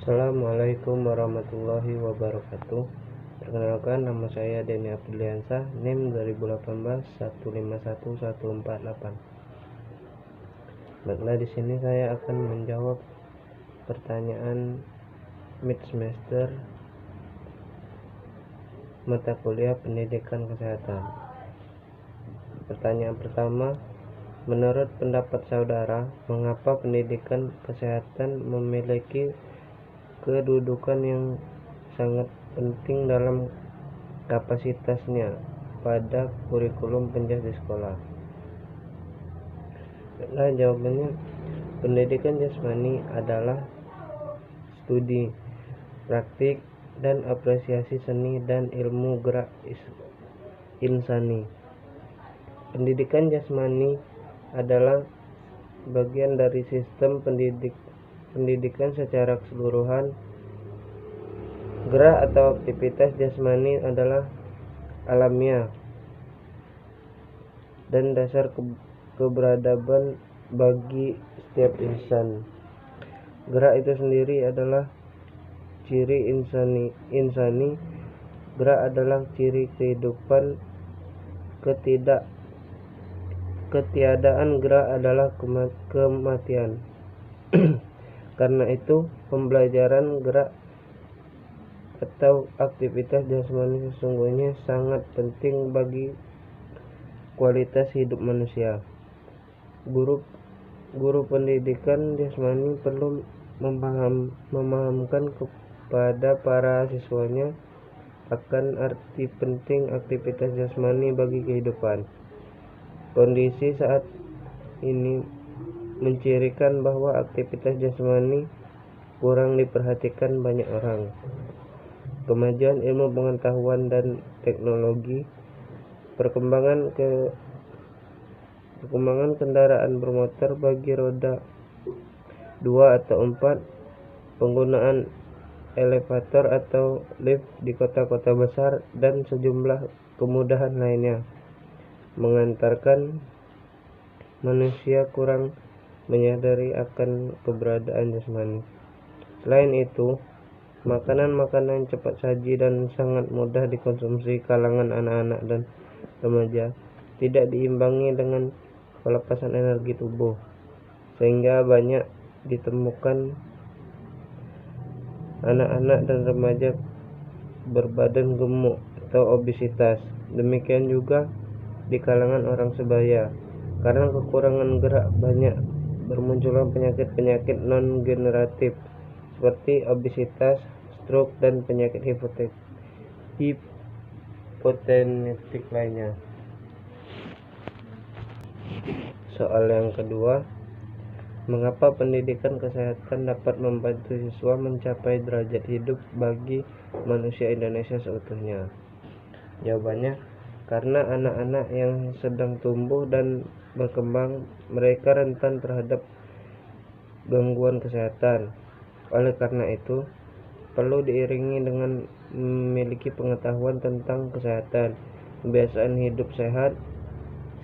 Assalamualaikum warahmatullahi wabarakatuh. Perkenalkan, nama saya Denny Apriliansyah, NIM 2018 151148. Baiklah, di sini saya akan menjawab pertanyaan mid semester mata kuliah pendidikan kesehatan. Pertanyaan pertama, menurut pendapat saudara, mengapa pendidikan kesehatan memiliki kedudukan yang sangat penting dalam kapasitasnya pada kurikulum penjas di sekolah? Nah, jawabannya, pendidikan jasmani adalah studi, praktik, dan apresiasi seni dan ilmu gerak insani. Pendidikan jasmani adalah bagian dari sistem pendidikan secara keseluruhan. Gerak atau aktivitas jasmani adalah alamiah dan dasar keberadaban bagi setiap insan. Gerak itu sendiri adalah ciri insani. Gerak adalah ciri kehidupan. Ketiadaan gerak adalah kematian. Karena itu, pembelajaran gerak atau aktivitas jasmani sesungguhnya sangat penting bagi kualitas hidup manusia. Guru pendidikan jasmani perlu memahamkan kepada para siswanya akan arti penting aktivitas jasmani bagi kehidupan. Kondisi saat ini mencirikan bahwa aktivitas jasmani kurang diperhatikan banyak orang. Kemajuan ilmu pengetahuan dan teknologi, perkembangan kendaraan bermotor bagi roda 2 atau 4, penggunaan elevator atau lift di kota-kota besar, dan sejumlah kemudahan lainnya mengantarkan manusia kurang menyadari akan keberadaan jasmani. Selain itu, makanan cepat saji dan sangat mudah dikonsumsi kalangan anak-anak dan remaja tidak diimbangi dengan pelepasan energi tubuh, sehingga banyak ditemukan anak-anak dan remaja berbadan gemuk atau obesitas. Demikian juga di kalangan orang sebaya. Karena kekurangan gerak, banyak bermunculan penyakit-penyakit non-generatif seperti obesitas, stroke, dan penyakit hipotensitik lainnya. Soal yang kedua, mengapa pendidikan kesehatan dapat membantu siswa mencapai derajat hidup bagi manusia Indonesia seutuhnya? Jawabannya, karena anak-anak yang sedang tumbuh dan berkembang, mereka rentan terhadap gangguan kesehatan. Oleh karena itu, perlu diiringi dengan memiliki pengetahuan tentang kesehatan, kebiasaan hidup sehat,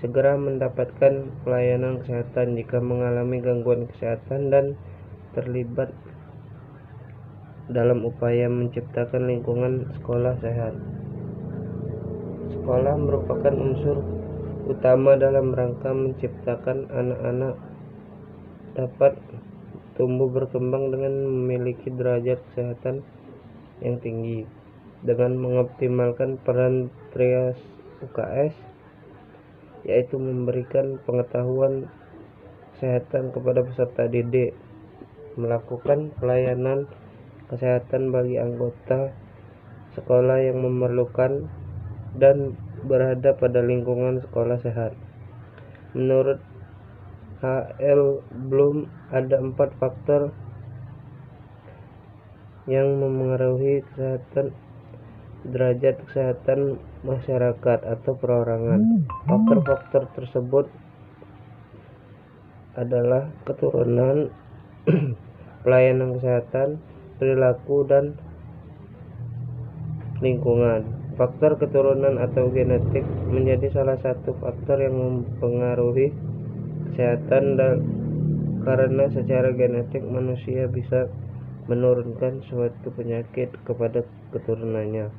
segera mendapatkan pelayanan kesehatan jika mengalami gangguan kesehatan, dan terlibat dalam upaya menciptakan lingkungan sekolah sehat. Sekolah merupakan unsur utama dalam rangka menciptakan anak-anak dapat tumbuh berkembang dengan memiliki derajat kesehatan yang tinggi. Dengan mengoptimalkan peran trias UKS, yaitu memberikan pengetahuan kesehatan kepada peserta didik, melakukan pelayanan kesehatan bagi anggota sekolah yang memerlukan, dan berada pada lingkungan sekolah sehat. Menurut H.L. Bloom, ada 4 faktor yang memengaruhi derajat kesehatan masyarakat atau perorangan. Faktor-faktor tersebut adalah keturunan, pelayanan kesehatan, perilaku, dan lingkungan. Faktor keturunan atau genetik menjadi salah satu faktor yang mempengaruhi kesehatan, karena secara genetik manusia bisa menurunkan suatu penyakit kepada keturunannya.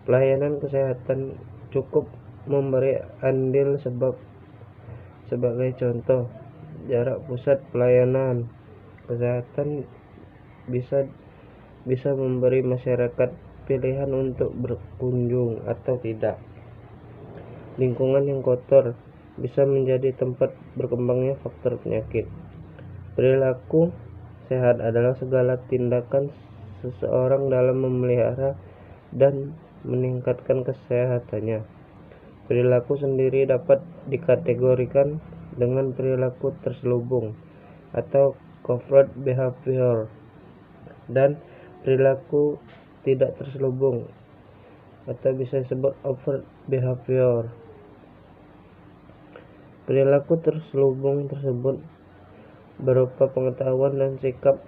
Pelayanan kesehatan cukup memberi andil sebagai contoh. Jarak pusat pelayanan kesehatan bisa memberi masyarakat pilihan untuk berkunjung atau tidak. Lingkungan yang kotor bisa menjadi tempat berkembangnya faktor penyakit. Perilaku sehat adalah segala tindakan seseorang dalam memelihara dan meningkatkan kesehatannya. Perilaku sendiri dapat dikategorikan dengan perilaku terselubung atau covert behavior dan perilaku tidak terselubung atau bisa disebut overt behavior. Perilaku terselubung tersebut berupa pengetahuan dan sikap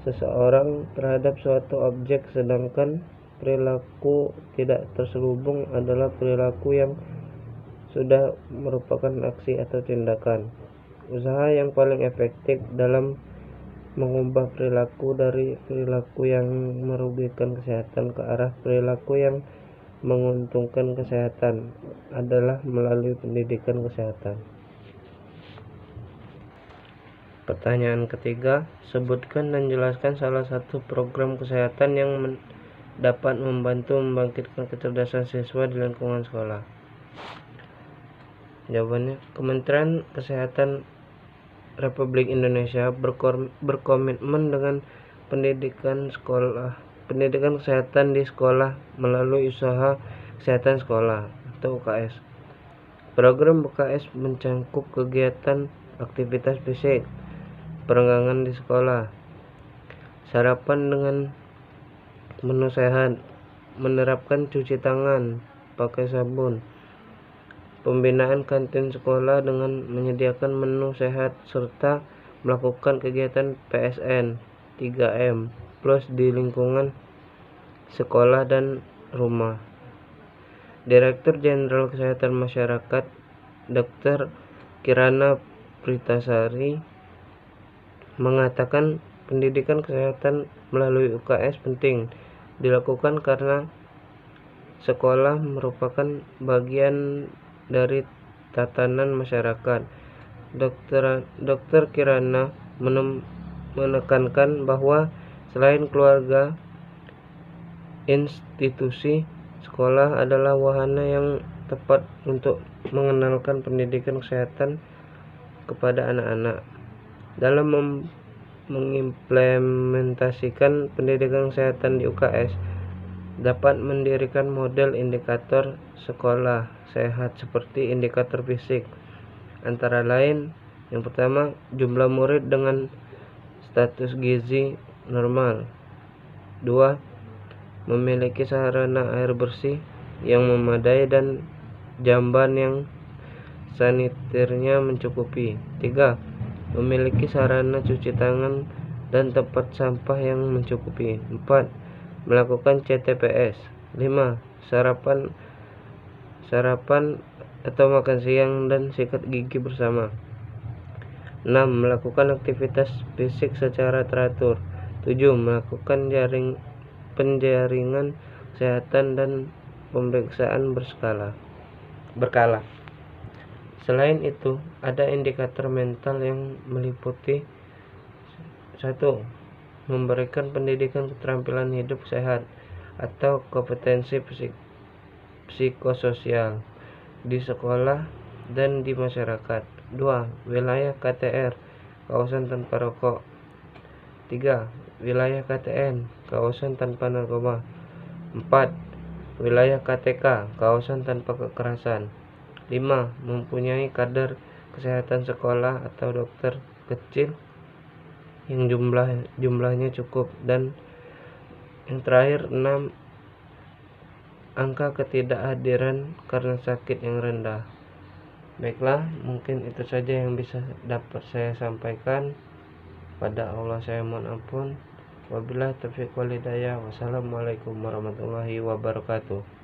seseorang terhadap suatu objek, sedangkan perilaku tidak terselubung adalah perilaku yang sudah merupakan aksi atau tindakan. Usaha yang paling efektif dalam mengubah perilaku dari perilaku yang merugikan kesehatan ke arah perilaku yang menguntungkan kesehatan adalah melalui pendidikan kesehatan. Pertanyaan ketiga, sebutkan dan jelaskan salah satu program kesehatan yang dapat membantu membangkitkan kecerdasan siswa di lingkungan sekolah. Jawabannya, Kementerian Kesehatan Republik Indonesia berkomitmen dengan pendidikan kesehatan di sekolah melalui usaha kesehatan sekolah atau UKS. Program UKS mencakup kegiatan aktivitas fisik, perenggangan di sekolah, sarapan dengan menu sehat, menerapkan cuci tangan pakai sabun, pembinaan kantin sekolah dengan menyediakan menu sehat, serta melakukan kegiatan PSN 3M plus di lingkungan sekolah dan rumah. Direktur Jenderal Kesehatan Masyarakat Dr. Kirana Pritasari mengatakan pendidikan kesehatan melalui UKS penting dilakukan karena sekolah merupakan bagian dari tatanan masyarakat. Dr. Kirana menekankan bahwa selain keluarga, institusi sekolah adalah wahana yang tepat untuk mengenalkan pendidikan kesehatan kepada anak-anak. Dalam mengimplementasikan pendidikan kesehatan di UKS, dapat mendirikan model indikator sekolah sehat seperti indikator fisik, antara lain yang pertama, jumlah murid dengan status gizi normal. 2. Memiliki sarana air bersih yang memadai dan jamban yang sanitirnya mencukupi. 3. Memiliki sarana cuci tangan dan tempat sampah yang mencukupi. 4. Melakukan CTPS. 5. Sarapan atau makan siang dan sikat gigi bersama. 6. Melakukan aktivitas fisik secara teratur. 7. Melakukan penjaringan kesehatan dan pemeriksaan berkala. Selain itu, ada indikator mental yang meliputi 1. Memberikan pendidikan keterampilan hidup sehat atau kompetensi psikososial di sekolah dan di masyarakat. 2. Wilayah KTR, kawasan tanpa rokok. 3. Wilayah KTN, kawasan tanpa narkoba. 4. Wilayah KTK, kawasan tanpa kekerasan. 5. Mempunyai kader kesehatan sekolah atau dokter kecil yang jumlahnya cukup. Dan yang terakhir 6. Angka ketidakhadiran karena sakit yang rendah. Baiklah, mungkin itu saja yang bisa dapat saya sampaikan. Pada Allah saya mohon ampun. Wabillahi taufiq wal hidayah. Wassalamualaikum warahmatullahi wabarakatuh.